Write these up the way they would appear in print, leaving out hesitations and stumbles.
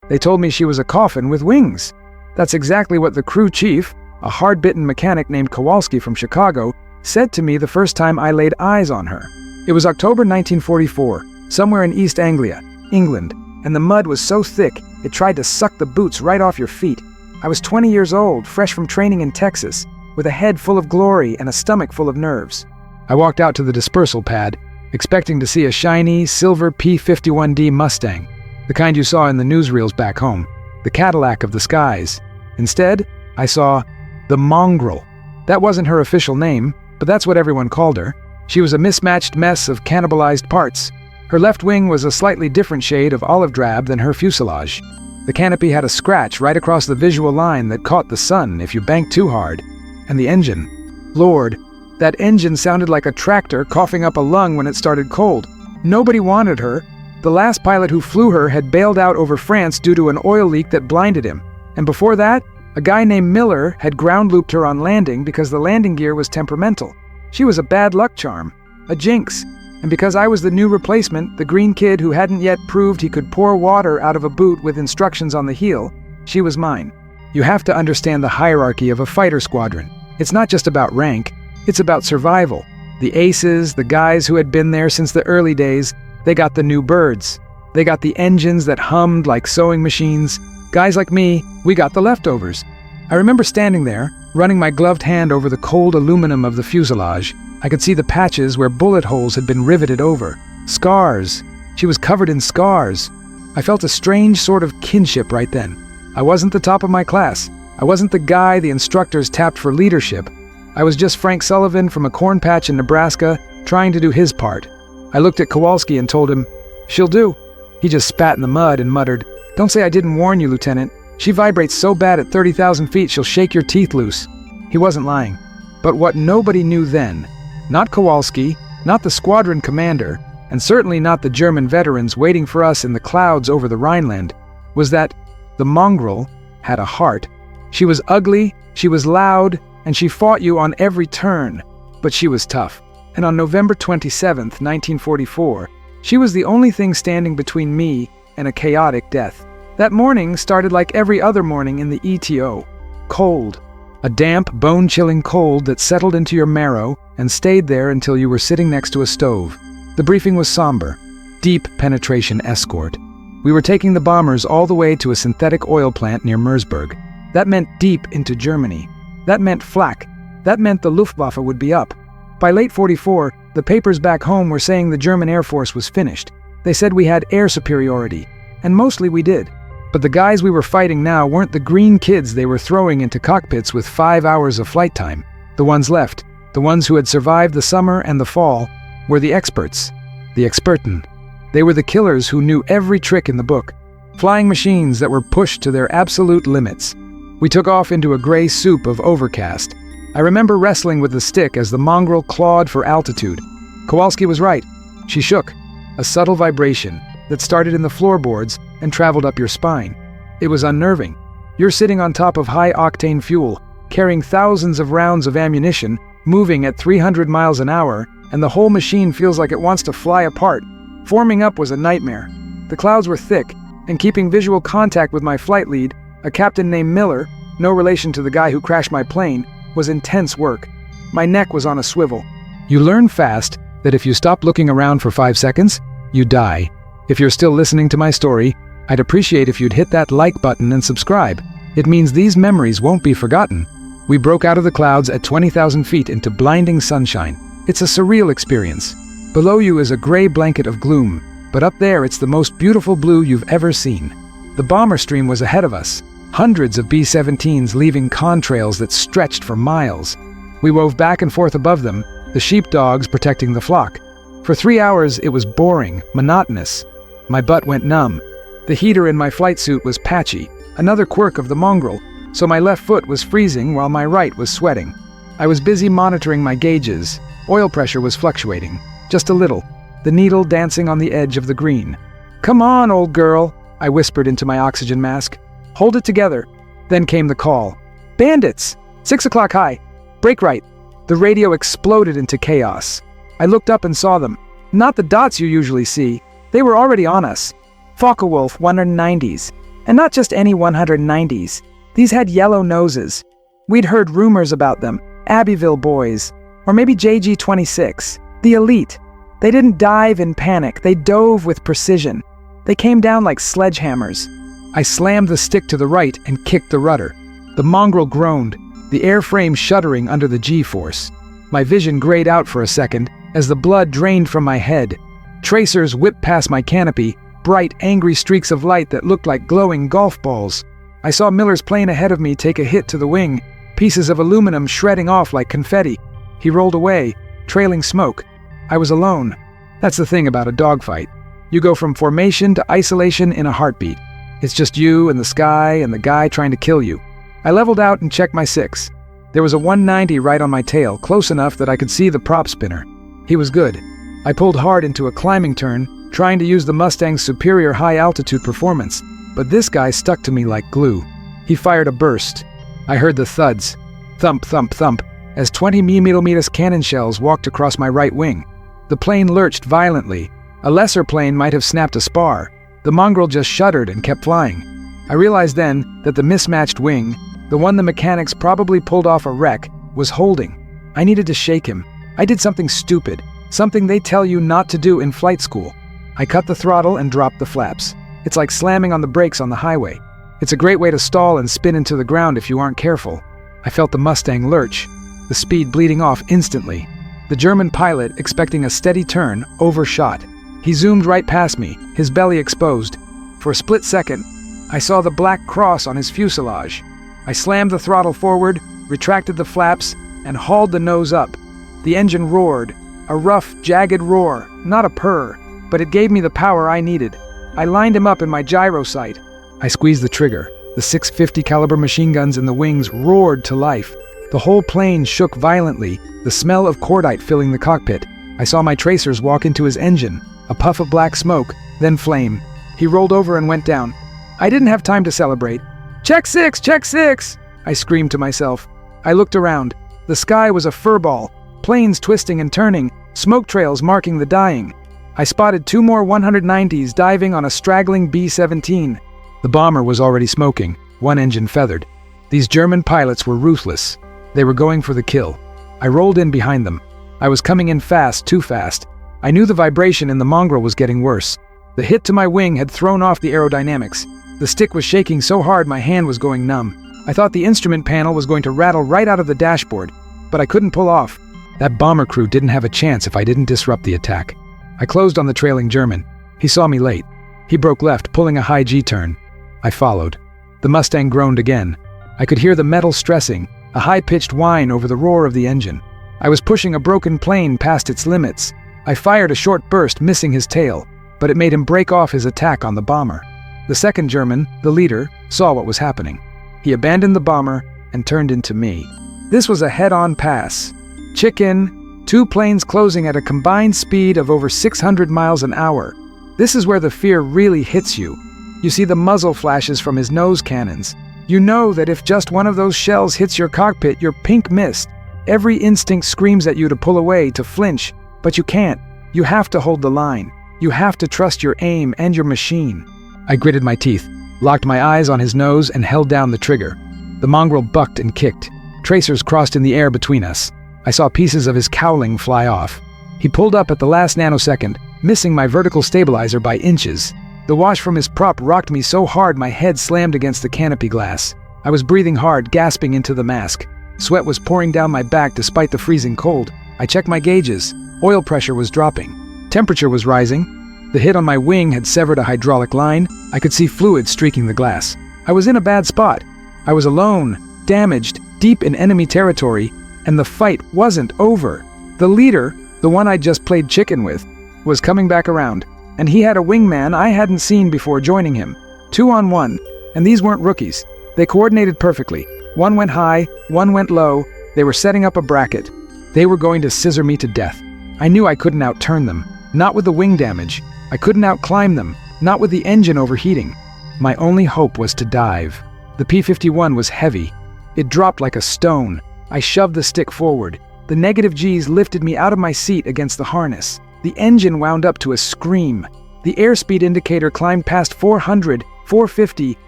They told me she was a coffin with wings. That's exactly what the crew chief, a hard-bitten mechanic named Kowalski from Chicago, said to me the first time I laid eyes on her. It was October 1944, somewhere in East Anglia, England, and the mud was so thick it tried to suck the boots right off your feet. I was 20 years old, fresh from training in Texas, with a head full of glory and a stomach full of nerves. I walked out to the dispersal pad, expecting to see a shiny, silver P-51 Mustang, the kind you saw in the newsreels back home, the Cadillac of the skies. Instead, I saw the mongrel. That wasn't her official name, but that's what everyone called her. She was a mismatched mess of cannibalized parts. Her left wing was a slightly different shade of olive drab than her fuselage. The canopy had a scratch right across the visual line that caught the sun if you banked too hard. And the engine. Lord, that engine sounded like a tractor coughing up a lung when it started cold. Nobody wanted her. The last pilot who flew her had bailed out over France due to an oil leak that blinded him. And before that, a guy named Miller had ground-looped her on landing because the landing gear was temperamental. She was a bad luck charm, a jinx. And because I was the new replacement, the green kid who hadn't yet proved he could pour water out of a boot with instructions on the heel, she was mine. You have to understand the hierarchy of a fighter squadron. It's not just about rank, it's about survival. The aces, the guys who had been there since the early days, they got the new birds. They got the engines that hummed like sewing machines. Guys like me, we got the leftovers. I remember standing there, running my gloved hand over the cold aluminum of the fuselage. I could see the patches where bullet holes had been riveted over. Scars. She was covered in scars. I felt a strange sort of kinship right then. I wasn't the top of my class. I wasn't the guy the instructors tapped for leadership. I was just Frank Sullivan from a corn patch in Nebraska, trying to do his part. I looked at Kowalski and told him, "She'll do." He just spat in the mud and muttered, "Don't say I didn't warn you, Lieutenant. She vibrates so bad at 30,000 feet she'll shake your teeth loose." He wasn't lying. But what nobody knew then, not Kowalski, not the squadron commander, and certainly not the German veterans waiting for us in the clouds over the Rhineland, was that the mongrel had a heart. She was ugly, she was loud, and she fought you on every turn. But she was tough. And on November 27th, 1944, she was the only thing standing between me and a chaotic death. That morning started like every other morning in the ETO. Cold. A damp, bone-chilling cold that settled into your marrow and stayed there until you were sitting next to a stove. The briefing was somber. Deep penetration escort. We were taking the bombers all the way to a synthetic oil plant near Mersburg. That meant deep into Germany. That meant flak. That meant the Luftwaffe would be up. By late '44, the papers back home were saying the German Air Force was finished. They said we had air superiority. And mostly we did. But the guys we were fighting now weren't the green kids they were throwing into cockpits with 5 hours of flight time. The ones left, the ones who had survived the summer and the fall, were the experts. The Experten. They were the killers who knew every trick in the book. Flying machines that were pushed to their absolute limits. We took off into a gray soup of overcast. I remember wrestling with the stick as the mongrel clawed for altitude. Kowalski was right. She shook. A subtle vibration that started in the floorboards and traveled up your spine. It was unnerving. You're sitting on top of high-octane fuel, carrying thousands of rounds of ammunition, moving at 300 miles an hour, and the whole machine feels like it wants to fly apart. Forming up was a nightmare. The clouds were thick, and keeping visual contact with my flight lead, a captain named Miller, no relation to the guy who crashed my plane, was intense work. My neck was on a swivel. You learn fast that if you stop looking around for 5 seconds, you die. If you're still listening to my story, I'd appreciate if you'd hit that like button and subscribe. It means these memories won't be forgotten. We broke out of the clouds at 20,000 feet into blinding sunshine. It's a surreal experience. Below you is a gray blanket of gloom, but up there it's the most beautiful blue you've ever seen. The bomber stream was ahead of us. Hundreds of B-17s leaving contrails that stretched for miles. We wove back and forth above them, the sheepdogs protecting the flock. For 3 hours it was boring, monotonous. My butt went numb. The heater in my flight suit was patchy, another quirk of the mongrel, so my left foot was freezing while my right was sweating. I was busy monitoring my gauges. Oil pressure was fluctuating, just a little, the needle dancing on the edge of the green. "Come on, old girl," I whispered into my oxygen mask. "Hold it together." Then came the call. "Bandits! 6 o'clock high. Break right." The radio exploded into chaos. I looked up and saw them. Not the dots you usually see. They were already on us. Focke-Wulf 190s. And not just any 190s. These had yellow noses. We'd heard rumors about them, Abbeville boys, or maybe JG-26, the elite. They didn't dive in panic, they dove with precision. They came down like sledgehammers. I slammed the stick to the right and kicked the rudder. The mongrel groaned, the airframe shuddering under the G-force. My vision grayed out for a second as the blood drained from my head. Tracers whipped past my canopy, bright, angry streaks of light that looked like glowing golf balls. I saw Miller's plane ahead of me take a hit to the wing, pieces of aluminum shredding off like confetti. He rolled away, trailing smoke. I was alone. That's the thing about a dogfight. You go from formation to isolation in a heartbeat. It's just you and the sky and the guy trying to kill you. I leveled out and checked my 6. There was a 190 right on my tail, close enough that I could see the prop spinner. He was good. I pulled hard into a climbing turn, trying to use the Mustang's superior high-altitude performance, but this guy stuck to me like glue. He fired a burst. I heard the thuds, thump, thump, thump, as 20 mm cannon shells walked across my right wing. The plane lurched violently. A lesser plane might have snapped a spar. The mongrel just shuddered and kept flying. I realized then that the mismatched wing, the one the mechanics probably pulled off a wreck, was holding. I needed to shake him. I did something stupid, something they tell you not to do in flight school. I cut the throttle and dropped the flaps. It's like slamming on the brakes on the highway. It's a great way to stall and spin into the ground if you aren't careful. I felt the Mustang lurch, the speed bleeding off instantly. The German pilot, expecting a steady turn, overshot. He zoomed right past me, his belly exposed. For a split second, I saw the black cross on his fuselage. I slammed the throttle forward, retracted the flaps, and hauled the nose up. The engine roared, a rough, jagged roar, not a purr, but it gave me the power I needed. I lined him up in my gyro sight. I squeezed the trigger. The 650 caliber machine guns in the wings roared to life. The whole plane shook violently, the smell of cordite filling the cockpit. I saw my tracers walk into his engine, a puff of black smoke, then flame. He rolled over and went down. I didn't have time to celebrate. "Check 6! Check 6!" I screamed to myself. I looked around. The sky was a furball, planes twisting and turning, smoke trails marking the dying. I spotted 2 more 190s diving on a straggling B-17. The bomber was already smoking, one engine feathered. These German pilots were ruthless. They were going for the kill. I rolled in behind them. I was coming in fast, too fast. I knew the vibration in the mongrel was getting worse. The hit to my wing had thrown off the aerodynamics. The stick was shaking so hard my hand was going numb. I thought the instrument panel was going to rattle right out of the dashboard, but I couldn't pull off. That bomber crew didn't have a chance if I didn't disrupt the attack. I closed on the trailing German. He saw me late. He broke left, pulling a high G-turn. I followed. The Mustang groaned again. I could hear the metal stressing, a high-pitched whine over the roar of the engine. I was pushing a broken plane past its limits. I fired a short burst, missing his tail, but it made him break off his attack on the bomber. The second German, the leader, saw what was happening. He abandoned the bomber and turned into me. This was a head-on pass. Chicken, 2 planes closing at a combined speed of over 600 miles an hour. This is where the fear really hits you. You see the muzzle flashes from his nose cannons. You know that if just one of those shells hits your cockpit, you're pink mist. Every instinct screams at you to pull away, to flinch, but you can't. You have to hold the line. You have to trust your aim and your machine. I gritted my teeth, locked my eyes on his nose, and held down the trigger. The mongrel bucked and kicked. Tracers crossed in the air between us. I saw pieces of his cowling fly off. He pulled up at the last nanosecond, missing my vertical stabilizer by inches. The wash from his prop rocked me so hard my head slammed against the canopy glass. I was breathing hard, gasping into the mask. Sweat was pouring down my back despite the freezing cold. I checked my gauges. Oil pressure was dropping. Temperature was rising. The hit on my wing had severed a hydraulic line. I could see fluid streaking the glass. I was in a bad spot. I was alone, damaged, deep in enemy territory, and the fight wasn't over. The leader, the one I'd just played chicken with, was coming back around, and he had a wingman I hadn't seen before joining him. 2 on 1, and these weren't rookies. They coordinated perfectly. One went high, one went low. They were setting up a bracket. They were going to scissor me to death. I knew I couldn't outturn them, not with the wing damage. I couldn't outclimb them, not with the engine overheating. My only hope was to dive. The P-51 was heavy. It dropped like a stone. I shoved the stick forward. The negative G's lifted me out of my seat against the harness. The engine wound up to a scream. The airspeed indicator climbed past 400, 450,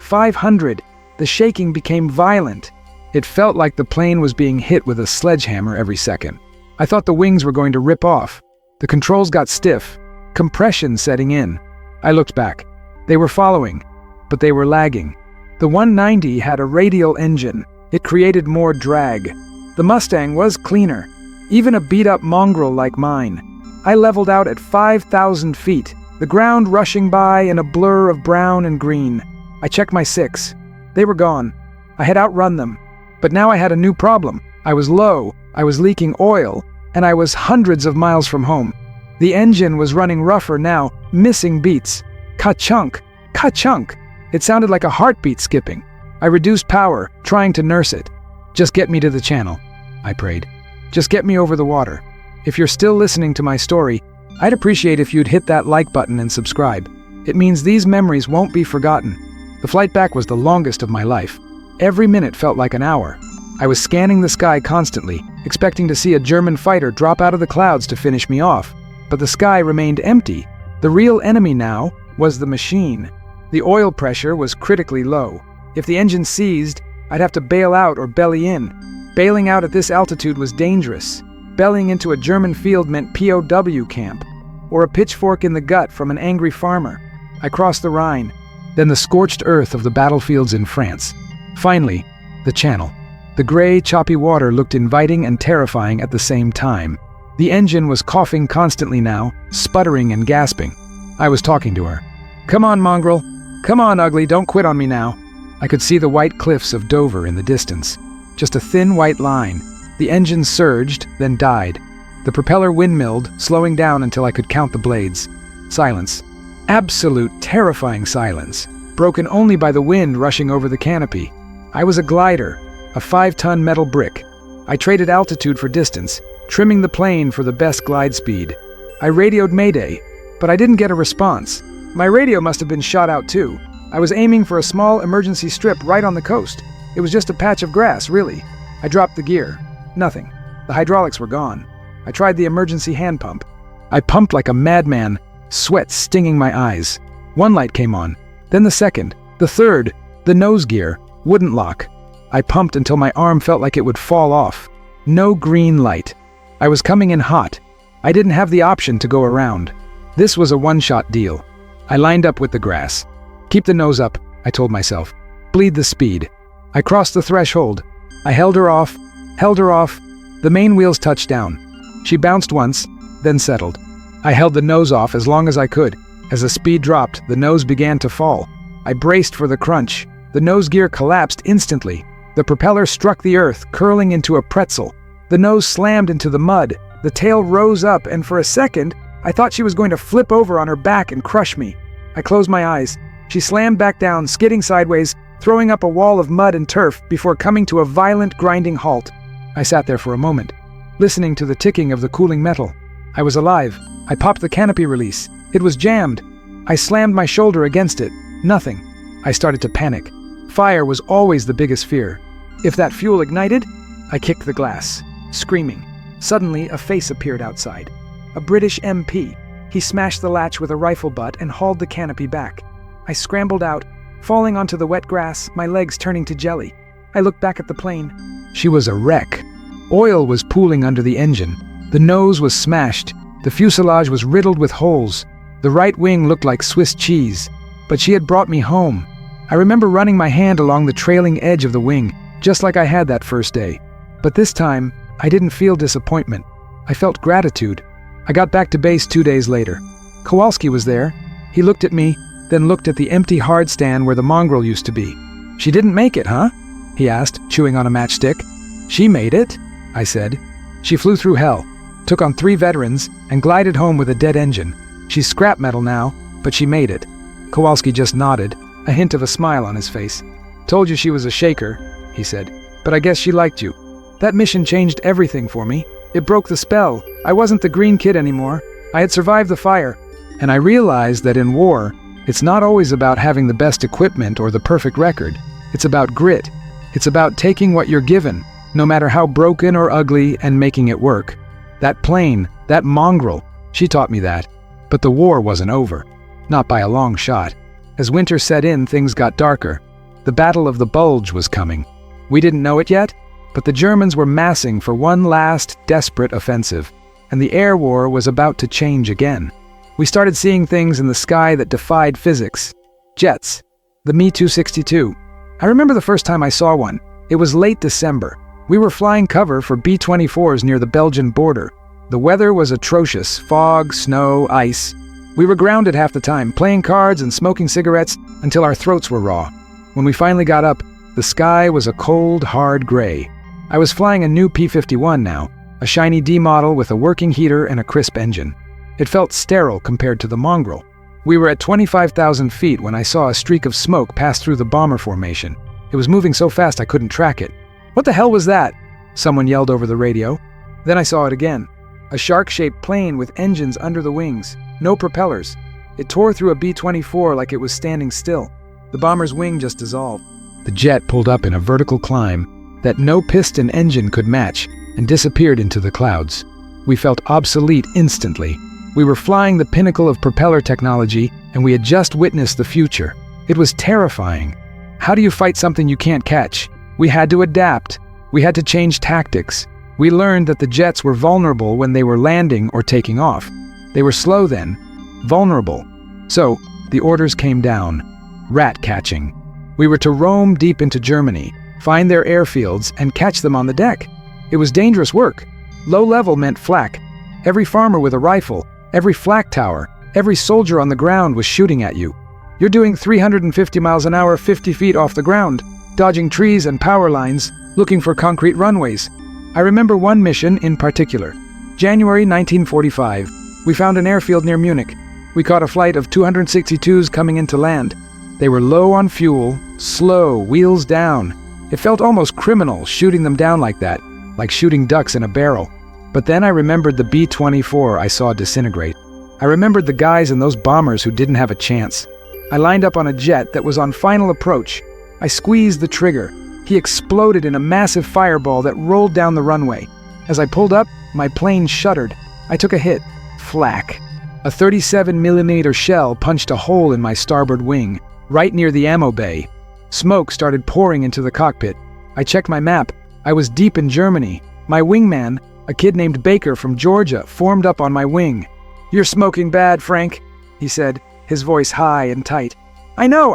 500. The shaking became violent. It felt like the plane was being hit with a sledgehammer every second. I thought the wings were going to rip off. The controls got stiff, compression setting in. I looked back. They were following, but they were lagging. The 190 had a radial engine. It created more drag. The Mustang was cleaner, even a beat-up mongrel like mine. I leveled out at 5,000 feet, the ground rushing by in a blur of brown and green. I checked my 6. They were gone. I had outrun them. But now I had a new problem. I was low, I was leaking oil, and I was hundreds of miles from home. The engine was running rougher now, missing beats. Ka-chunk, ka-chunk. It sounded like a heartbeat skipping. I reduced power, trying to nurse it. Just get me to the channel, I prayed. Just get me over the water. If you're still listening to my story, I'd appreciate if you'd hit that like button and subscribe. It means these memories won't be forgotten. The flight back was the longest of my life. Every minute felt like an hour. I was scanning the sky constantly, expecting to see a German fighter drop out of the clouds to finish me off. But the sky remained empty. The real enemy now was the machine. The oil pressure was critically low. If the engine seized, I'd have to bail out or belly in. Bailing out at this altitude was dangerous. Bellying into a German field meant POW camp, or a pitchfork in the gut from an angry farmer. I crossed the Rhine, then the scorched earth of the battlefields in France. Finally, the channel. The gray, choppy water looked inviting and terrifying at the same time. The engine was coughing constantly now, sputtering and gasping. I was talking to her. "Come on, mongrel. Come on, ugly, don't quit on me now." I could see the white cliffs of Dover in the distance. Just a thin white line. The engine surged, then died. The propeller windmilled, slowing down until I could count the blades. Silence. Absolute, terrifying silence, broken only by the wind rushing over the canopy. I was a glider, a 5-ton metal brick. I traded altitude for distance, trimming the plane for the best glide speed. I radioed Mayday, but I didn't get a response. My radio must have been shot out too. I was aiming for a small emergency strip right on the coast. It was just a patch of grass, really. I dropped the gear. Nothing. The hydraulics were gone. I tried the emergency hand pump. I pumped like a madman, sweat stinging my eyes. One light came on, then the second, the third. The nose gear wouldn't lock. I pumped until my arm felt like it would fall off. No green light. I was coming in hot. I didn't have the option to go around. This was a one-shot deal. I lined up with the grass. Keep the nose up, I told myself. Bleed the speed. I crossed the threshold. I held her off. The main wheels touched down. She bounced once, then settled. I held the nose off as long as I could. As the speed dropped, the nose began to fall. I braced for the crunch. The nose gear collapsed instantly. The propeller struck the earth, curling into a pretzel. The nose slammed into the mud. The tail rose up, and for a second, I thought she was going to flip over on her back and crush me. I closed my eyes. She slammed back down, skidding sideways, throwing up a wall of mud and turf before coming to a violent, grinding halt. I sat there for a moment, listening to the ticking of the cooling metal. I was alive. I popped the canopy release. It was jammed. I slammed my shoulder against it. Nothing. I started to panic. Fire was always the biggest fear. If that fuel ignited, I kicked the glass, screaming. Suddenly, a face appeared outside. A British MP. He smashed the latch with a rifle butt and hauled the canopy back. I scrambled out, falling onto the wet grass, my legs turning to jelly. I looked back at the plane. She was a wreck. Oil was pooling under the engine. The nose was smashed. The fuselage was riddled with holes. The right wing looked like Swiss cheese. But she had brought me home. I remember running my hand along the trailing edge of the wing, just like I had that first day. But this time, I didn't feel disappointment. I felt gratitude. I got back to base 2 days later. Kowalski was there. He looked at me, then looked at the empty hard stand where the mongrel used to be. "She didn't make it, huh?" he asked, chewing on a matchstick. "She made it," I said. She flew through hell, took on 3 veterans, and glided home with a dead engine. She's scrap metal now, but she made it. Kowalski just nodded, a hint of a smile on his face. "Told you she was a shaker," he said, "but I guess she liked you. That mission changed everything for me. It broke the spell. I wasn't the green kid anymore. I had survived the fire. And I realized that in war, it's not always about having the best equipment or the perfect record. It's about grit. It's about taking what you're given, no matter how broken or ugly, and making it work. That plane, that mongrel, she taught me that. But the war wasn't over. Not by a long shot. As winter set in, things got darker. The Battle of the Bulge was coming. We didn't know it yet, but the Germans were massing for one last, desperate offensive, and the air war was about to change again. We started seeing things in the sky that defied physics. Jets. The Me-262. I remember the first time I saw one. It was late December. We were flying cover for B-24s near the Belgian border. The weather was atrocious. Fog, snow, ice. We were grounded half the time, playing cards and smoking cigarettes until our throats were raw. When we finally got up, the sky was a cold, hard gray. I was flying a new P-51 now, a shiny D model with a working heater and a crisp engine. It felt sterile compared to the mongrel. We were at 25,000 feet when I saw a streak of smoke pass through the bomber formation. It was moving so fast I couldn't track it. "What the hell was that?" someone yelled over the radio. Then I saw it again. A shark-shaped plane with engines under the wings. No propellers. It tore through a B-24 like it was standing still. The bomber's wing just dissolved. The jet pulled up in a vertical climb that no piston engine could match and disappeared into the clouds. We felt obsolete instantly. We were flying the pinnacle of propeller technology, and we had just witnessed the future. It was terrifying. How do you fight something you can't catch? We had to adapt. We had to change tactics. We learned that the jets were vulnerable when they were landing or taking off. They were slow then, vulnerable. So, the orders came down. Rat catching. We were to roam deep into Germany, find their airfields, and catch them on the deck. It was dangerous work. Low level meant flak. Every farmer with a rifle, every flak tower, every soldier on the ground was shooting at you. You're doing 350 miles an hour 50 feet off the ground, dodging trees and power lines, looking for concrete runways. I remember one mission in particular. January 1945. We found an airfield near Munich. We caught a flight of 262s coming into land. They were low on fuel, slow, wheels down. It felt almost criminal shooting them down like that, like shooting ducks in a barrel. But then I remembered the B-24 I saw disintegrate. I remembered the guys in those bombers who didn't have a chance. I lined up on a jet that was on final approach. I squeezed the trigger. He exploded in a massive fireball that rolled down the runway. As I pulled up, my plane shuddered. I took a hit. Flak. A 37mm shell punched a hole in my starboard wing, right near the ammo bay. Smoke started pouring into the cockpit. I checked my map. I was deep in Germany. My wingman, a kid named Baker from Georgia, formed up on my wing. "You're smoking bad, Frank," he said, his voice high and tight. I know,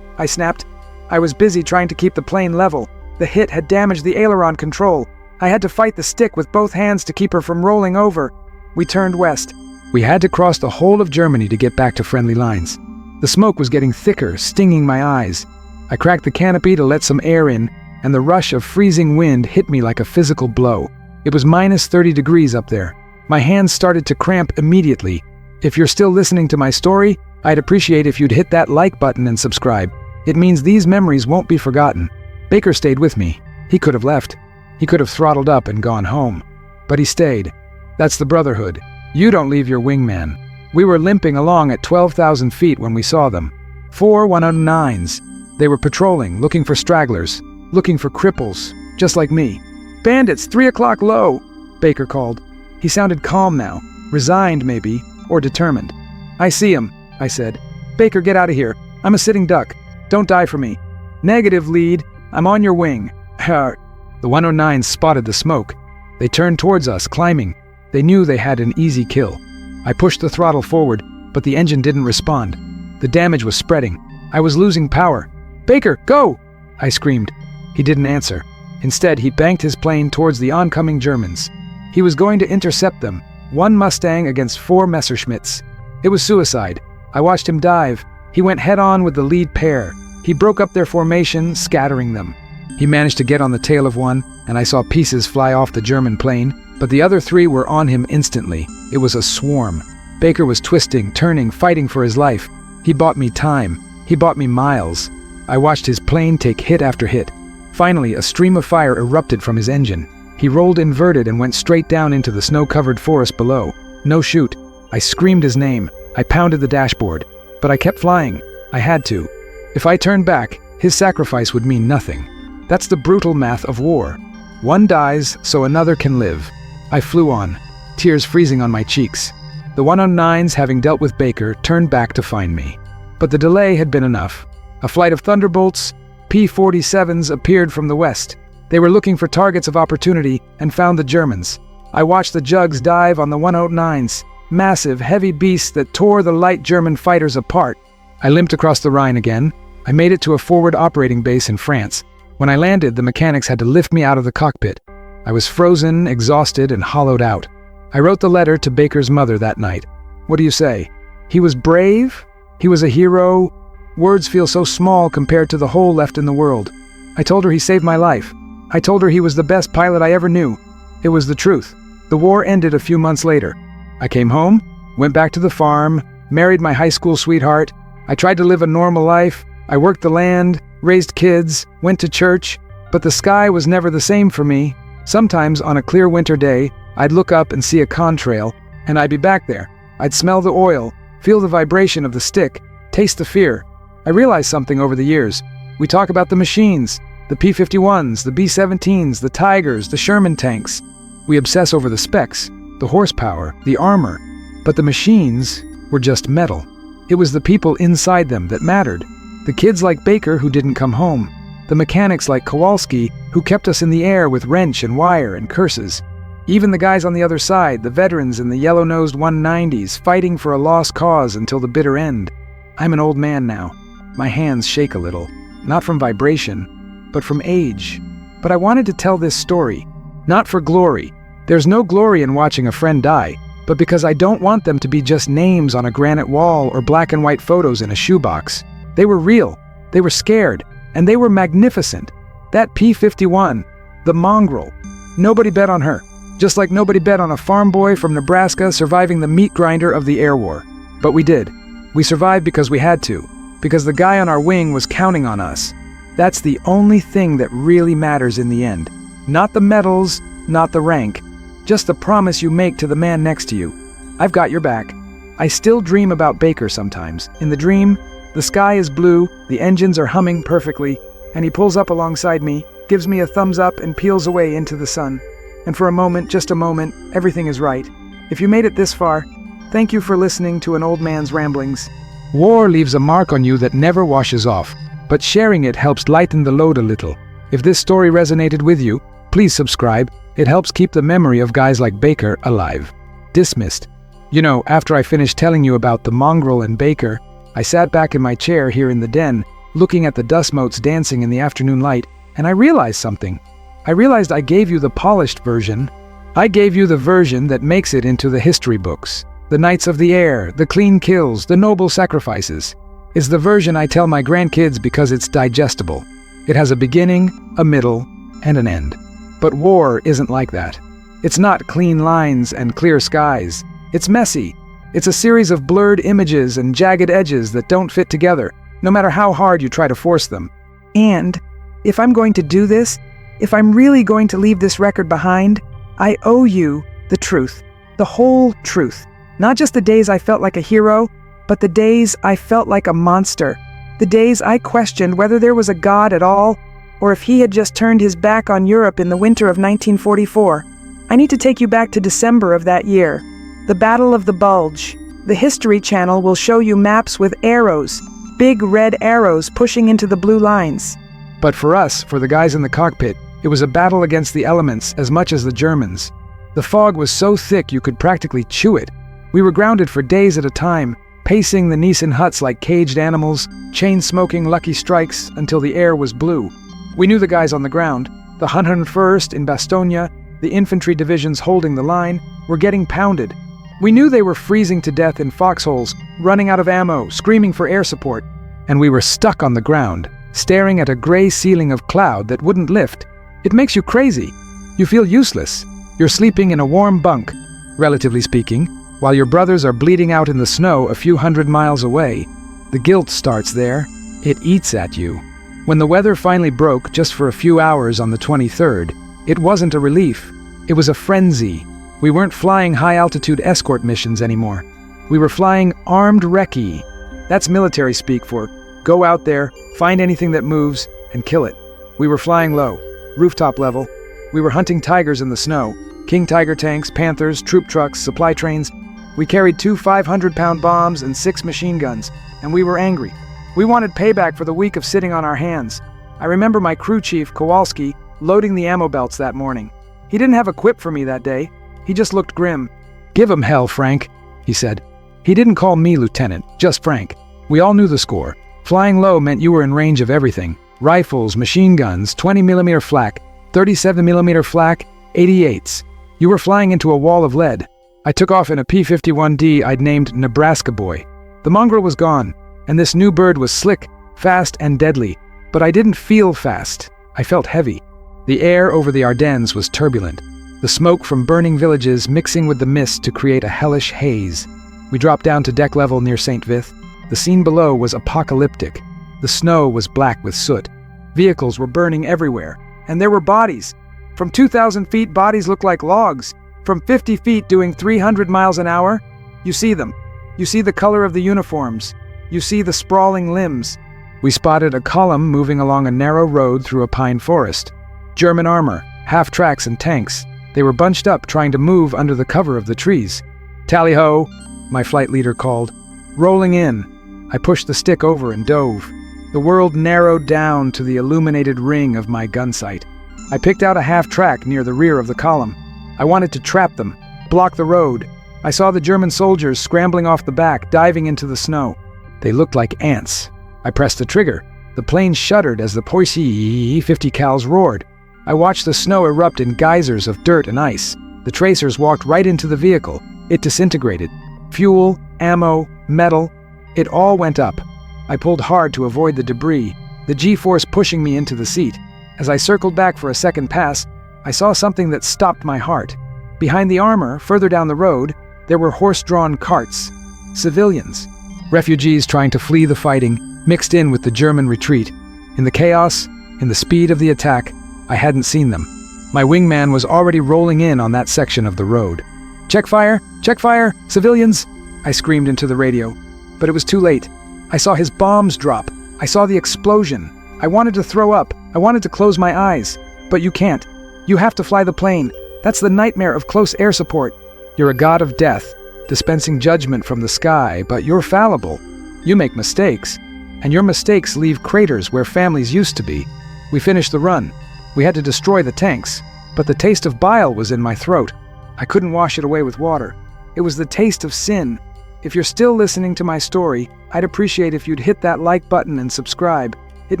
I snapped. I was busy trying to keep the plane level. The hit had damaged the aileron control. I had to fight the stick with both hands to keep her from rolling over. We turned west. We had to cross the whole of Germany to get back to friendly lines. The smoke was getting thicker, stinging my eyes. I cracked the canopy to let some air in, and the rush of freezing wind hit me like a physical blow. It was minus 30 degrees up there. My hands started to cramp immediately. If you're still listening to my story, I'd appreciate if you'd hit that like button and subscribe. It means these memories won't be forgotten. Baker stayed with me. He could have left. He could have throttled up and gone home. But he stayed. That's the Brotherhood. You don't leave your wingman. We were limping along at 12,000 feet when we saw them. 4 109s. They were patrolling, looking for stragglers, looking for cripples, just like me. "Bandits, 3 o'clock low," Baker called. He sounded calm now, resigned maybe, or determined. "I see him," I said. "Baker, get out of here. I'm a sitting duck. Don't die for me." "Negative, lead. I'm on your wing." The 109s spotted the smoke. They turned towards us, climbing. They knew they had an easy kill. I pushed the throttle forward, but the engine didn't respond. The damage was spreading. I was losing power. "Baker, go!" I screamed. He didn't answer. Instead, he banked his plane towards the oncoming Germans. He was going to intercept them, 1 Mustang against 4 Messerschmitts. It was suicide. I watched him dive. He went head-on with the lead pair. He broke up their formation, scattering them. He managed to get on the tail of one, and I saw pieces fly off the German plane, but the other 3 were on him instantly. It was a swarm. Baker was twisting, turning, fighting for his life. He bought me time. He bought me miles. I watched his plane take hit after hit. Finally, a stream of fire erupted from his engine. He rolled inverted and went straight down into the snow-covered forest below. No shoot. I screamed his name. I pounded the dashboard. But I kept flying. I had to. If I turned back, his sacrifice would mean nothing. That's the brutal math of war. One dies so another can live. I flew on, tears freezing on my cheeks. The 109s, having dealt with Baker, turned back to find me. But the delay had been enough. A flight of Thunderbolts, P-47s, appeared from the west. They were looking for targets of opportunity and found the Germans. I watched the jugs dive on the 109s, massive, heavy beasts that tore the light German fighters apart. I limped across the Rhine again. I made it to a forward operating base in France. When I landed, the mechanics had to lift me out of the cockpit. I was frozen, exhausted, and hollowed out. I wrote the letter to Baker's mother that night. What do you say? He was brave? He was a hero? Words feel so small compared to the hole left in the world. I told her he saved my life. I told her he was the best pilot I ever knew. It was the truth. The war ended a few months later. I came home, went back to the farm, married my high school sweetheart. I tried to live a normal life. I worked the land, raised kids, went to church, but the sky was never the same for me. Sometimes on a clear winter day, I'd look up and see a contrail, and I'd be back there. I'd smell the oil, feel the vibration of the stick, taste the fear. I realized something over the years. We talk about the machines, the P-51s, the B-17s, the Tigers, the Sherman tanks. We obsess over the specs, the horsepower, the armor, but the machines were just metal. It was the people inside them that mattered. The kids like Baker who didn't come home. The mechanics like Kowalski who kept us in the air with wrench and wire and curses. Even the guys on the other side, the veterans in the yellow-nosed 190s, fighting for a lost cause until the bitter end. I'm an old man now. My hands shake a little, not from vibration, but from age. But I wanted to tell this story, not for glory. There's no glory in watching a friend die, but because I don't want them to be just names on a granite wall or black and white photos in a shoebox. They were real, they were scared, and they were magnificent. That P-51, the mongrel, nobody bet on her, just like nobody bet on a farm boy from Nebraska surviving the meat grinder of the air war. But we did. We survived because we had to, because the guy on our wing was counting on us. That's the only thing that really matters in the end. Not the medals, not the rank, just the promise you make to the man next to you. I've got your back. I still dream about Baker sometimes. In the dream, the sky is blue, the engines are humming perfectly, and he pulls up alongside me, gives me a thumbs up and peels away into the sun. And for a moment, just a moment, everything is right. If you made it this far, thank you for listening to an old man's ramblings. War leaves a mark on you that never washes off, but sharing it helps lighten the load a little. If this story resonated with you, please subscribe. It helps keep the memory of guys like Baker alive. Dismissed. You know, after I finished telling you about the mongrel and Baker, I sat back in my chair here in the den, looking at the dust motes dancing in the afternoon light, and I realized something. I realized I gave you the polished version. I gave you the version that makes it into the history books. The knights of the air, the clean kills, the noble sacrifices. It's the version I tell my grandkids because it's digestible. It has a beginning, a middle, and an end. But war isn't like that. It's not clean lines and clear skies. It's messy. It's a series of blurred images and jagged edges that don't fit together, no matter how hard you try to force them. And if I'm going to do this, if I'm really going to leave this record behind, I owe you the truth, the whole truth. Not just the days I felt like a hero, but the days I felt like a monster. The days I questioned whether there was a God at all, or if he had just turned his back on Europe in the winter of 1944. I need to take you back to December of that year. The Battle of the Bulge. The History Channel will show you maps with arrows, big red arrows pushing into the blue lines. But for us, for the guys in the cockpit, it was a battle against the elements as much as the Germans. The fog was so thick you could practically chew it. We were grounded for days at a time, pacing the Nissen huts like caged animals, chain-smoking lucky strikes until the air was blue. We knew the guys on the ground, the 101st in Bastogne, the infantry divisions holding the line, were getting pounded. We knew they were freezing to death in foxholes, running out of ammo, screaming for air support. And we were stuck on the ground, staring at a gray ceiling of cloud that wouldn't lift. It makes you crazy. You feel useless. You're sleeping in a warm bunk, relatively speaking, while your brothers are bleeding out in the snow a few hundred miles away. The guilt starts there. It eats at you. When the weather finally broke just for a few hours on the 23rd, it wasn't a relief. It was a frenzy. We weren't flying high-altitude escort missions anymore. We were flying armed recce. That's military speak for go out there, find anything that moves, and kill it. We were flying low, rooftop level. We were hunting tigers in the snow, King Tiger tanks, Panthers, troop trucks, supply trains. We carried 2 500-pound bombs and 6 machine guns. and we were angry. We wanted payback for the week of sitting on our hands. I remember my crew chief, Kowalski, loading the ammo belts that morning. He didn't have a quip for me that day. He just looked grim. "Give 'em hell, Frank," he said. He didn't call me Lieutenant, just Frank. We all knew the score. Flying low meant you were in range of everything. Rifles, machine guns, 20mm flak, 37mm flak, 88s. You were flying into a wall of lead. I took off in a P-51D I'd named Nebraska Boy. The mongrel was gone, and this new bird was slick, fast, and deadly. But I didn't feel fast. I felt heavy. The air over the Ardennes was turbulent, the smoke from burning villages mixing with the mist to create a hellish haze. We dropped down to deck level near St. Vith. The scene below was apocalyptic. The snow was black with soot. Vehicles were burning everywhere, and there were bodies. From 2,000 feet, bodies looked like logs. From 50 feet doing 300 miles an hour, you see them. You see the color of the uniforms. You see the sprawling limbs. We spotted a column moving along a narrow road through a pine forest. German armor, half-tracks and tanks. They were bunched up, trying to move under the cover of the trees. "Tally-ho," my flight leader called. Rolling in, I pushed the stick over and dove. The world narrowed down to the illuminated ring of my gun sight. I picked out a half-track near the rear of the column. I wanted to trap them, block the road. I saw the German soldiers scrambling off the back, diving into the snow. They looked like ants. I pressed the trigger. The plane shuddered as the Poissy 50 cals roared. I watched the snow erupt in geysers of dirt and ice. The tracers walked right into the vehicle. It disintegrated. Fuel, ammo, metal, it all went up. I pulled hard to avoid the debris, the G-force pushing me into the seat. As I circled back for a second pass, I saw something that stopped my heart. Behind the armor, further down the road, there were horse-drawn carts. Civilians. Refugees trying to flee the fighting, mixed in with the German retreat. In the chaos, in the speed of the attack, I hadn't seen them. My wingman was already rolling in on that section of the road. Check fire! Check fire! Civilians!" I screamed into the radio. But it was too late. I saw his bombs drop. I saw the explosion. I wanted to throw up. I wanted to close my eyes. But you can't. You have to fly the plane. That's the nightmare of close air support. You're a god of death, dispensing judgment from the sky, but you're fallible. You make mistakes. And your mistakes leave craters where families used to be. We finished the run. We had to destroy the tanks. But the taste of bile was in my throat. I couldn't wash it away with water. It was the taste of sin. If you're still listening to my story, I'd appreciate if you'd hit that like button and subscribe. It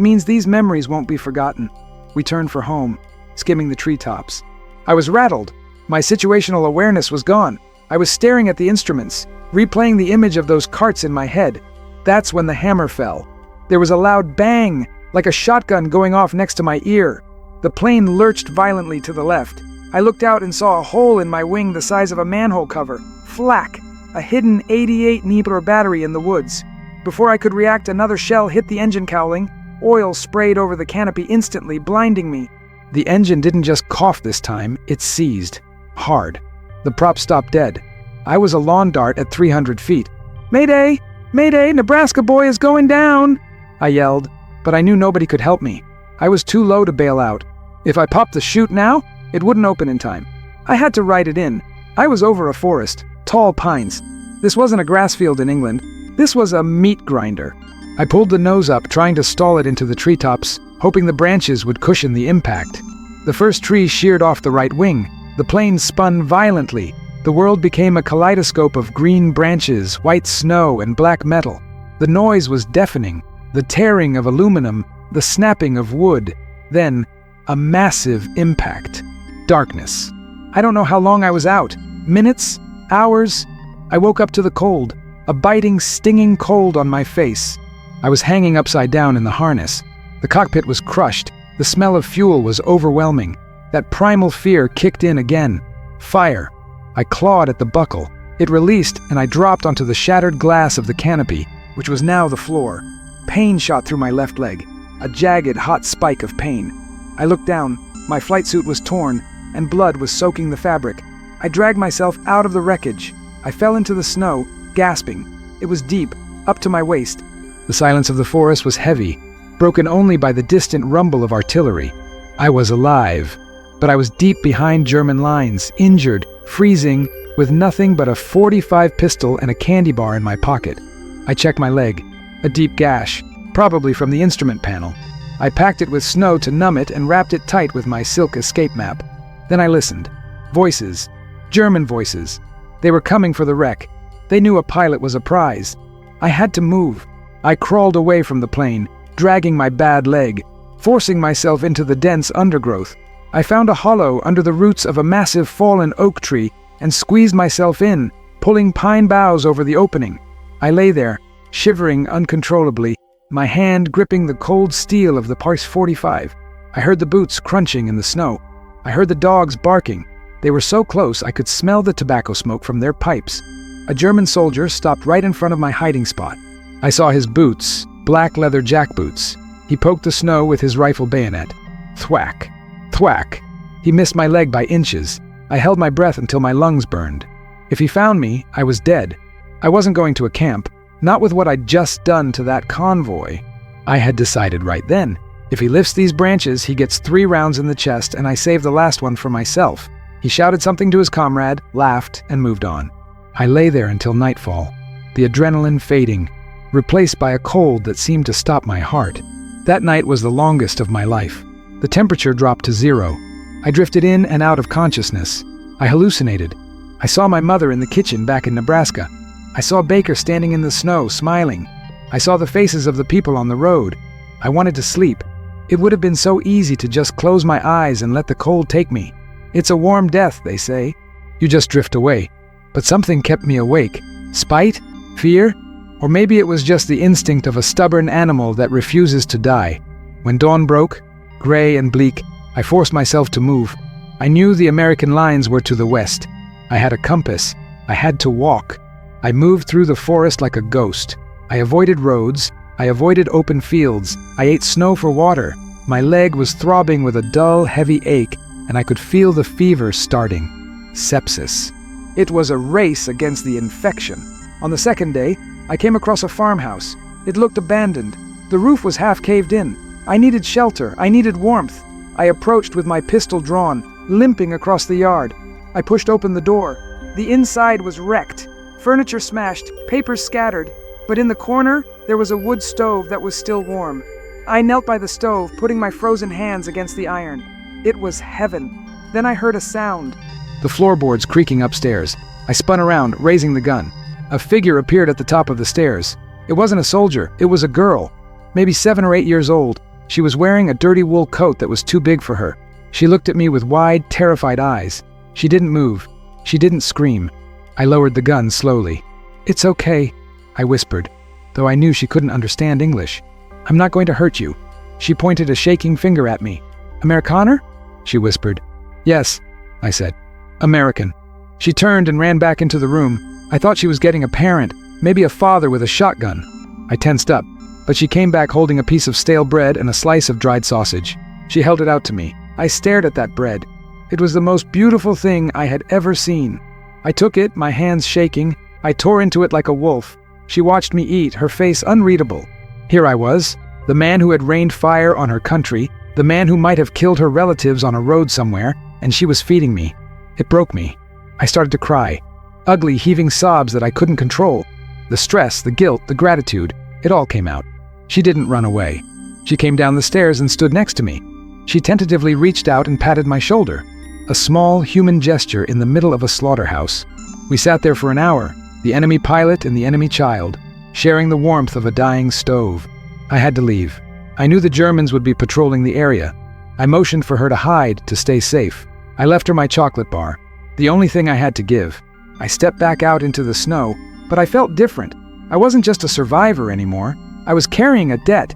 means these memories won't be forgotten. We turned for home, skimming the treetops. I was rattled. My situational awareness was gone. I was staring at the instruments, replaying the image of those carts in my head. That's when the hammer fell. There was a loud bang, like a shotgun going off next to my ear. The plane lurched violently to the left. I looked out and saw a hole in my wing the size of a manhole cover. Flak! A hidden 88 Niebler battery in the woods. Before I could react, another shell hit the engine cowling. Oil sprayed over the canopy instantly, blinding me. The engine didn't just cough this time, it seized. Hard. The prop stopped dead. I was a lawn dart at 300 feet. "Mayday! Mayday! Nebraska Boy is going down!" I yelled, but I knew nobody could help me. I was too low to bail out. If I popped the chute now, it wouldn't open in time. I had to ride it in. I was over a forest, tall pines. This wasn't a grass field in England. This was a meat grinder. I pulled the nose up, trying to stall it into the treetops, hoping the branches would cushion the impact. The first tree sheared off the right wing. The plane spun violently. The world became a kaleidoscope of green branches, white snow, and black metal. The noise was deafening. The tearing of aluminum, the snapping of wood. Then, a massive impact. Darkness. I don't know how long I was out. Minutes? Hours? I woke up to the cold. A biting, stinging cold on my face. I was hanging upside down in the harness. The cockpit was crushed. The smell of fuel was overwhelming. That primal fear kicked in again. Fire. I clawed at the buckle. It released, and I dropped onto the shattered glass of the canopy, which was now the floor. Pain shot through my left leg. A jagged, hot spike of pain. I looked down. My flight suit was torn, and blood was soaking the fabric. I dragged myself out of the wreckage. I fell into the snow, gasping. It was deep, up to my waist. The silence of the forest was heavy, broken only by the distant rumble of artillery. I was alive, but I was deep behind German lines, injured, freezing, with nothing but a .45 pistol and a candy bar in my pocket. I checked my leg. A deep gash, probably from the instrument panel. I packed it with snow to numb it and wrapped it tight with my silk escape map. Then I listened. Voices. German voices. They were coming for the wreck. They knew a pilot was a prize. I had to move. I crawled away from the plane, dragging my bad leg, forcing myself into the dense undergrowth. I found a hollow under the roots of a massive fallen oak tree and squeezed myself in, pulling pine boughs over the opening. I lay there, shivering uncontrollably, my hand gripping the cold steel of the P-45. I heard the boots crunching in the snow. I heard the dogs barking. They were so close I could smell the tobacco smoke from their pipes. A German soldier stopped right in front of my hiding spot. I saw his boots, black leather jackboots. He poked the snow with his rifle bayonet. Thwack, thwack. He missed my leg by inches. I held my breath until my lungs burned. If he found me, I was dead. I wasn't going to a camp, not with what I'd just done to that convoy. I had decided right then. If he lifts these branches, he gets 3 rounds in the chest, and I save the last one for myself. He shouted something to his comrade, laughed, and moved on. I lay there until nightfall, the adrenaline fading, replaced by a cold that seemed to stop my heart. That night was the longest of my life. The temperature dropped to 0. I drifted in and out of consciousness. I hallucinated. I saw my mother in the kitchen back in Nebraska. I saw Baker standing in the snow, smiling. I saw the faces of the people on the road. I wanted to sleep. It would have been so easy to just close my eyes and let the cold take me. It's a warm death, they say. You just drift away. But something kept me awake. Spite? Fear? Or maybe it was just the instinct of a stubborn animal that refuses to die. When dawn broke, gray and bleak, I forced myself to move. I knew the American lines were to the west. I had a compass. I had to walk. I moved through the forest like a ghost. I avoided roads. I avoided open fields. I ate snow for water. My leg was throbbing with a dull, heavy ache, and I could feel the fever starting. Sepsis. It was a race against the infection. On the second day, I came across a farmhouse. It looked abandoned. The roof was half caved in. I needed shelter. I needed warmth. I approached with my pistol drawn, limping across the yard. I pushed open the door. The inside was wrecked. Furniture smashed, papers scattered. But in the corner, there was a wood stove that was still warm. I knelt by the stove, putting my frozen hands against the iron. It was heaven. Then I heard a sound. The floorboards creaking upstairs. I spun around, raising the gun. A figure appeared at the top of the stairs. It wasn't a soldier, it was a girl. Maybe 7 or 8 years old. She was wearing a dirty wool coat that was too big for her. She looked at me with wide, terrified eyes. She didn't move. She didn't scream. I lowered the gun slowly. "It's okay," I whispered, though I knew she couldn't understand English. "I'm not going to hurt you." She pointed a shaking finger at me. "Amerikaner?" she whispered. "Yes," I said. "American." She turned and ran back into the room. I thought she was getting a parent, maybe a father with a shotgun. I tensed up, but she came back holding a piece of stale bread and a slice of dried sausage. She held it out to me. I stared at that bread. It was the most beautiful thing I had ever seen. I took it, my hands shaking. I tore into it like a wolf. She watched me eat, her face unreadable. Here I was, the man who had rained fire on her country, the man who might have killed her relatives on a road somewhere, and she was feeding me. It broke me. I started to cry. Ugly, heaving sobs that I couldn't control. The stress, the guilt, the gratitude, it all came out. She didn't run away. She came down the stairs and stood next to me. She tentatively reached out and patted my shoulder. A small, human gesture in the middle of a slaughterhouse. We sat there for an hour, the enemy pilot and the enemy child, sharing the warmth of a dying stove. I had to leave. I knew the Germans would be patrolling the area. I motioned for her to hide, to stay safe. I left her my chocolate bar, the only thing I had to give. I stepped back out into the snow, but I felt different. I wasn't just a survivor anymore. I was carrying a debt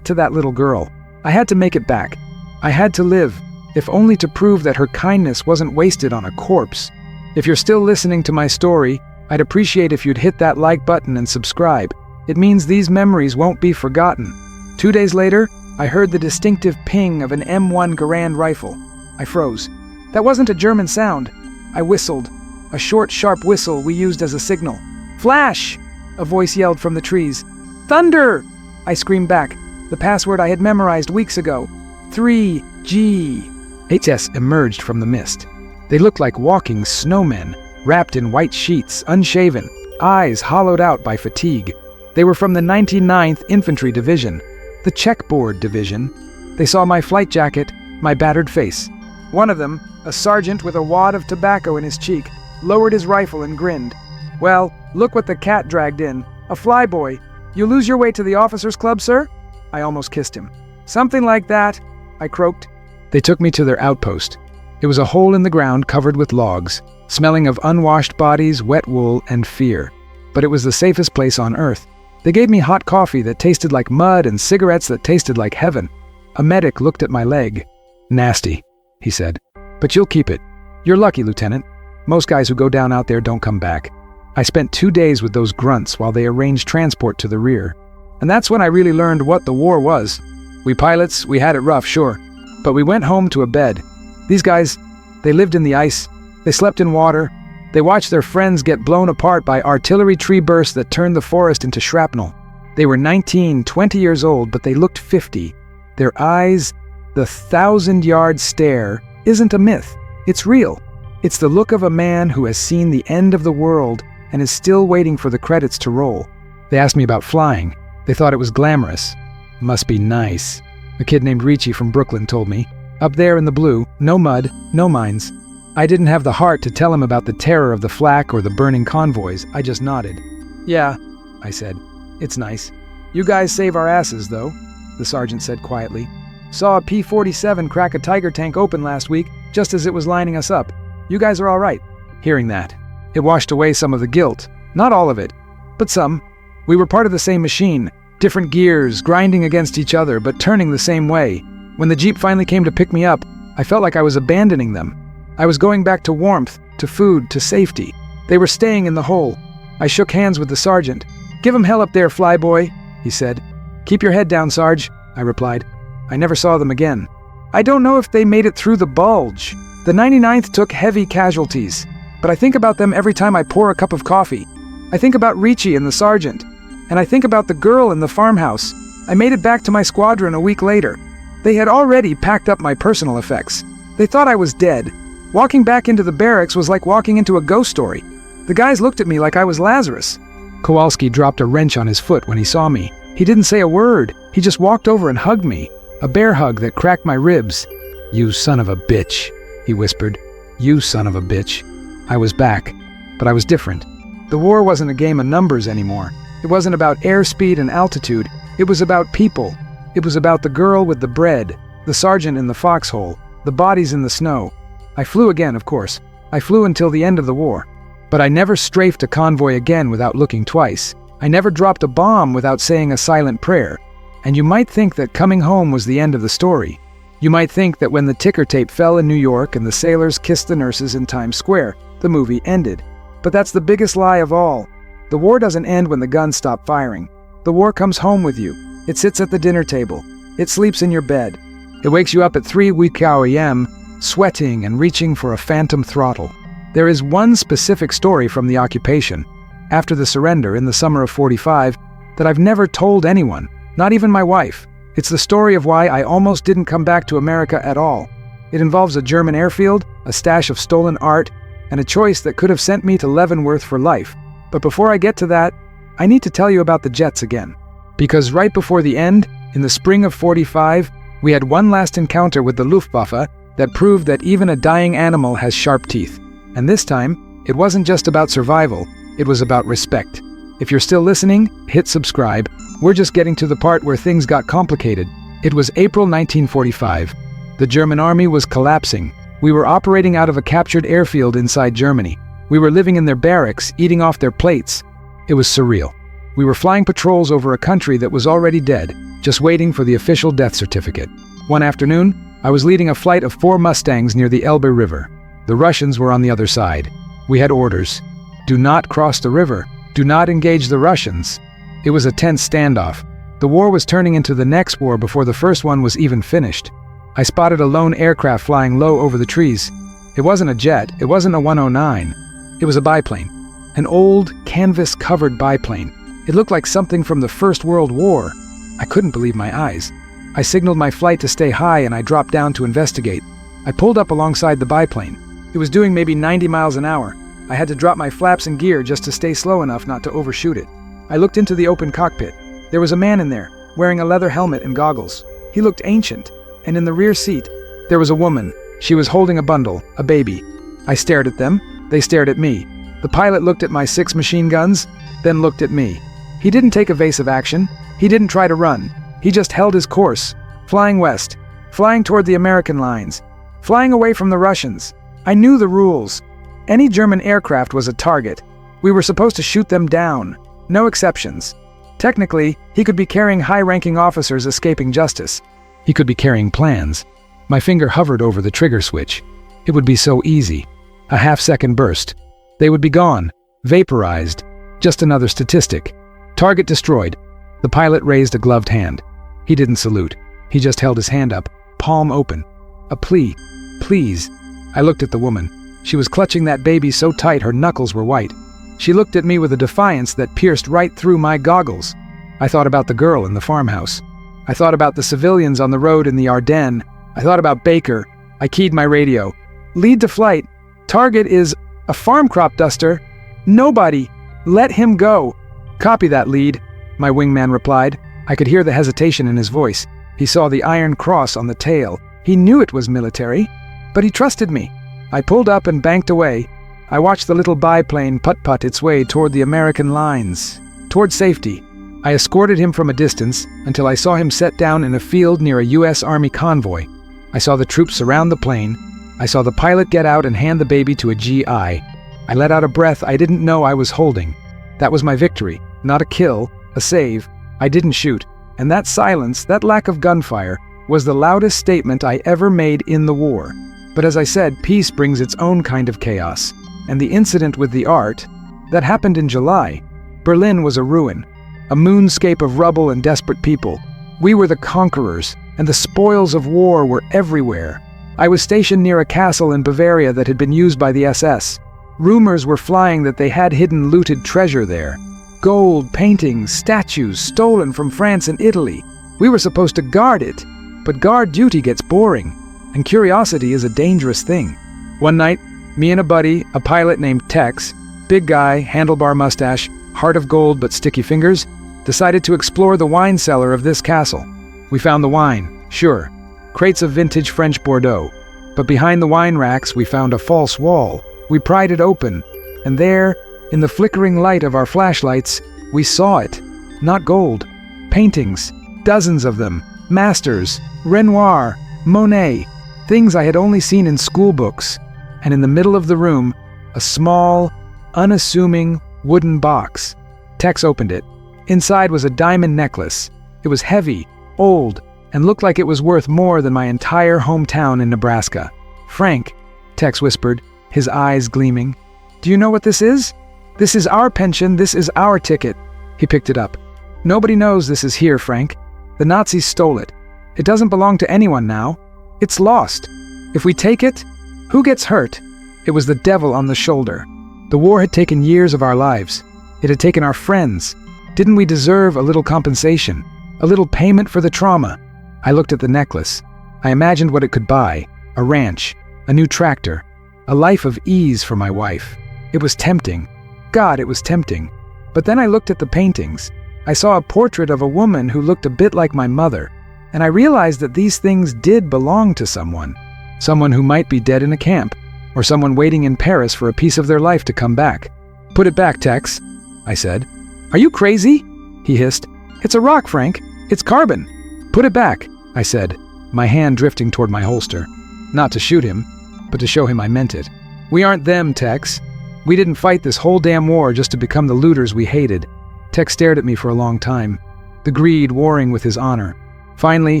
to that little girl. I had to make it back. I had to live, if only to prove that her kindness wasn't wasted on a corpse. If you're still listening to my story, I'd appreciate if you'd hit that like button and subscribe. It means these memories won't be forgotten. 2 days later, I heard the distinctive ping of an M1 Garand rifle. I froze. That wasn't a German sound. I whistled. A short, sharp whistle we used as a signal. "Flash!" a voice yelled from the trees. "Thunder!" I screamed back, the password I had memorized weeks ago. 3G. HS emerged from the mist. They looked like walking snowmen, wrapped in white sheets, unshaven, eyes hollowed out by fatigue. They were from the 99th Infantry Division, the Checkboard Division. They saw my flight jacket, my battered face. One of them, a sergeant with a wad of tobacco in his cheek, lowered his rifle and grinned. "Well, look what the cat dragged in. A flyboy. You lose your way to the officers' club, sir?" I almost kissed him. "Something like that," I croaked. They took me to their outpost. It was a hole in the ground covered with logs, smelling of unwashed bodies, wet wool, and fear. But it was the safest place on earth. They gave me hot coffee that tasted like mud and cigarettes that tasted like heaven. A medic looked at my leg. "Nasty," he said. "But you'll keep it. You're lucky, Lieutenant. Most guys who go down out there don't come back." I spent 2 days with those grunts while they arranged transport to the rear. And that's when I really learned what the war was. We pilots, we had it rough, sure. But we went home to a bed. These guys, they lived in the ice. They slept in water. They watched their friends get blown apart by artillery tree bursts that turned the forest into shrapnel. They were 19, 20 years old, but they looked 50. Their eyes, the 1,000-yard stare, isn't a myth. It's real. It's the look of a man who has seen the end of the world and is still waiting for the credits to roll. They asked me about flying. They thought it was glamorous. Must be nice. A kid named Richie from Brooklyn told me. Up there in the blue, no mud, no mines. I didn't have the heart to tell him about the terror of the flak or the burning convoys. I just nodded. "Yeah," I said. "It's nice. You guys save our asses, though," the sergeant said quietly. "Saw a P-47 crack a Tiger tank open last week, just as it was lining us up. You guys are all right." Hearing that, it washed away some of the guilt. Not all of it, but some. We were part of the same machine, different gears, grinding against each other, but turning the same way. When the Jeep finally came to pick me up, I felt like I was abandoning them. I was going back to warmth, to food, to safety. They were staying in the hole. I shook hands with the sergeant. "Give 'em hell up there, flyboy," he said. "Keep your head down, Sarge," I replied. I never saw them again. I don't know if they made it through the bulge. The 99th took heavy casualties, but I think about them every time I pour a cup of coffee. I think about Richie and the sergeant, and I think about the girl in the farmhouse. I made it back to my squadron a week later. They had already packed up my personal effects. They thought I was dead. Walking back into the barracks was like walking into a ghost story. The guys looked at me like I was Lazarus. Kowalski dropped a wrench on his foot when he saw me. He didn't say a word. He just walked over and hugged me. A bear hug that cracked my ribs. "You son of a bitch," he whispered. "You son of a bitch." I was back, but I was different. The war wasn't a game of numbers anymore. It wasn't about airspeed and altitude. It was about people. It was about the girl with the bread, the sergeant in the foxhole, the bodies in the snow. I flew again, of course. I flew until the end of the war. But I never strafed a convoy again without looking twice. I never dropped a bomb without saying a silent prayer. And you might think that coming home was the end of the story. You might think that when the ticker tape fell in New York and the sailors kissed the nurses in Times Square, the movie ended. But that's the biggest lie of all. The war doesn't end when the guns stop firing. The war comes home with you. It sits at the dinner table. It sleeps in your bed. It wakes you up at 3 a.m., sweating and reaching for a phantom throttle. There is one specific story from the occupation, after the surrender in the summer of '45, that I've never told anyone, not even my wife. It's the story of why I almost didn't come back to America at all. It involves a German airfield, a stash of stolen art, and a choice that could have sent me to Leavenworth for life. But before I get to that, I need to tell you about the jets again. Because right before the end, in the spring of '45, we had one last encounter with the Luftwaffe that proved that even a dying animal has sharp teeth. And this time, it wasn't just about survival, it was about respect. If you're still listening, hit subscribe. We're just getting to the part where things got complicated. It was April 1945. The German army was collapsing. We were operating out of a captured airfield inside Germany. We were living in their barracks, eating off their plates. It was surreal. We were flying patrols over a country that was already dead, just waiting for the official death certificate. One afternoon, I was leading a flight of 4 Mustangs near the Elbe River. The Russians were on the other side. We had orders. Do not cross the river. Do not engage the Russians. It was a tense standoff. The war was turning into the next war before the first one was even finished. I spotted a lone aircraft flying low over the trees. It wasn't a jet. It wasn't a 109. It was a biplane. An old, canvas-covered biplane. It looked like something from the First World War. I couldn't believe my eyes. I signaled my flight to stay high and I dropped down to investigate. I pulled up alongside the biplane. It was doing maybe 90 miles an hour. I had to drop my flaps and gear just to stay slow enough not to overshoot it. I looked into the open cockpit. There was a man in there, wearing a leather helmet and goggles. He looked ancient, and in the rear seat, there was a woman. She was holding a bundle, a baby. I stared at them. They stared at me. The pilot looked at my 6 machine guns, then looked at me. He didn't take evasive action. He didn't try to run. He just held his course, flying west, flying toward the American lines, flying away from the Russians. I knew the rules. Any German aircraft was a target. We were supposed to shoot them down. No exceptions. Technically, he could be carrying high-ranking officers escaping justice. He could be carrying plans. My finger hovered over the trigger switch. It would be so easy. A half-second burst. They would be gone, vaporized. Just another statistic. Target destroyed. The pilot raised a gloved hand. He didn't salute. He just held his hand up, palm open. A plea. Please. I looked at the woman. She was clutching that baby so tight her knuckles were white. She looked at me with a defiance that pierced right through my goggles. I thought about the girl in the farmhouse. I thought about the civilians on the road in the Ardennes. I thought about Baker. I keyed my radio. Lead to flight. Target is a farm crop duster. Nobody. Let him go. Copy that, lead, my wingman replied. I could hear the hesitation in his voice. He saw the iron cross on the tail. He knew it was military, but he trusted me. I pulled up and banked away. I watched the little biplane putt-putt its way toward the American lines, toward safety. I escorted him from a distance until I saw him set down in a field near a U.S. Army convoy. I saw the troops surround the plane. I saw the pilot get out and hand the baby to a GI. I let out a breath I didn't know I was holding. That was my victory, not a kill, a save. I didn't shoot, and that silence, that lack of gunfire, was the loudest statement I ever made in the war. But as I said, peace brings its own kind of chaos. And the incident with the art, that happened in July. Berlin was a ruin, a moonscape of rubble and desperate people. We were the conquerors, and the spoils of war were everywhere. I was stationed near a castle in Bavaria that had been used by the SS. Rumors were flying that they had hidden looted treasure there. Gold, paintings, statues stolen from France and Italy. We were supposed to guard it, but guard duty gets boring, and curiosity is a dangerous thing. One night, me and a buddy, a pilot named Tex, big guy, handlebar mustache, heart of gold but sticky fingers, decided to explore the wine cellar of this castle. We found the wine, sure, crates of vintage French Bordeaux, but behind the wine racks we found a false wall. We pried it open, and there, in the flickering light of our flashlights, we saw it. Not gold. Paintings. Dozens of them. Masters. Renoir. Monet. Things I had only seen in school books. And in the middle of the room, a small, unassuming wooden box. Tex opened it. Inside was a diamond necklace. It was heavy, old, and looked like it was worth more than my entire hometown in Nebraska. "Frank," Tex whispered, his eyes gleaming. "Do you know what this is? This is our pension, this is our ticket." He picked it up. "Nobody knows this is here, Frank. The Nazis stole it. It doesn't belong to anyone now. It's lost. If we take it, who gets hurt?" It was the devil on the shoulder. The war had taken years of our lives. It had taken our friends. Didn't we deserve a little compensation? A little payment for the trauma? I looked at the necklace. I imagined what it could buy. A ranch. A new tractor. A life of ease for my wife. It was tempting. God, it was tempting. But then I looked at the paintings. I saw a portrait of a woman who looked a bit like my mother, and I realized that these things did belong to someone. Someone who might be dead in a camp, or someone waiting in Paris for a piece of their life to come back. "Put it back, Tex," I said. "Are you crazy?" he hissed. "It's a rock, Frank. It's carbon." "Put it back," I said, my hand drifting toward my holster. Not to shoot him, but to show him I meant it. "We aren't them, Tex. We didn't fight this whole damn war just to become the looters we hated." Tex stared at me for a long time, the greed warring with his honor. Finally,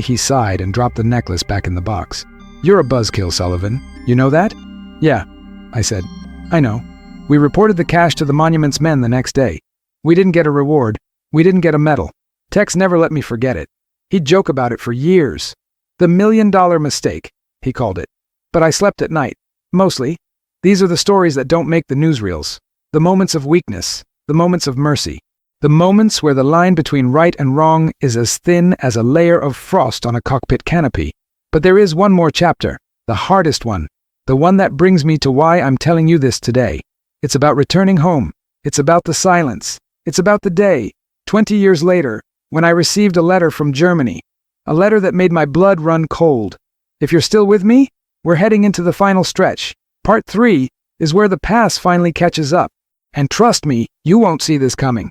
he sighed and dropped the necklace back in the box. "You're a buzzkill, Sullivan. You know that?" "Yeah," I said. "I know. We reported the cash to the monument's men the next day. We didn't get a reward. We didn't get a medal. Tex never let me forget it. He'd joke about it for years. The $1 million mistake, he called it. But I slept at night. Mostly. These are the stories that don't make the newsreels. The moments of weakness. The moments of mercy. The moments where the line between right and wrong is as thin as a layer of frost on a cockpit canopy. But there is one more chapter. The hardest one. The one that brings me to why I'm telling you this today. It's about returning home. It's about the silence. It's about the day 20 years later, when I received a letter from Germany, a letter that made my blood run cold. If you're still with me, we're heading into the final stretch. Part 3 is where the pass finally catches up. And trust me, you won't see this coming.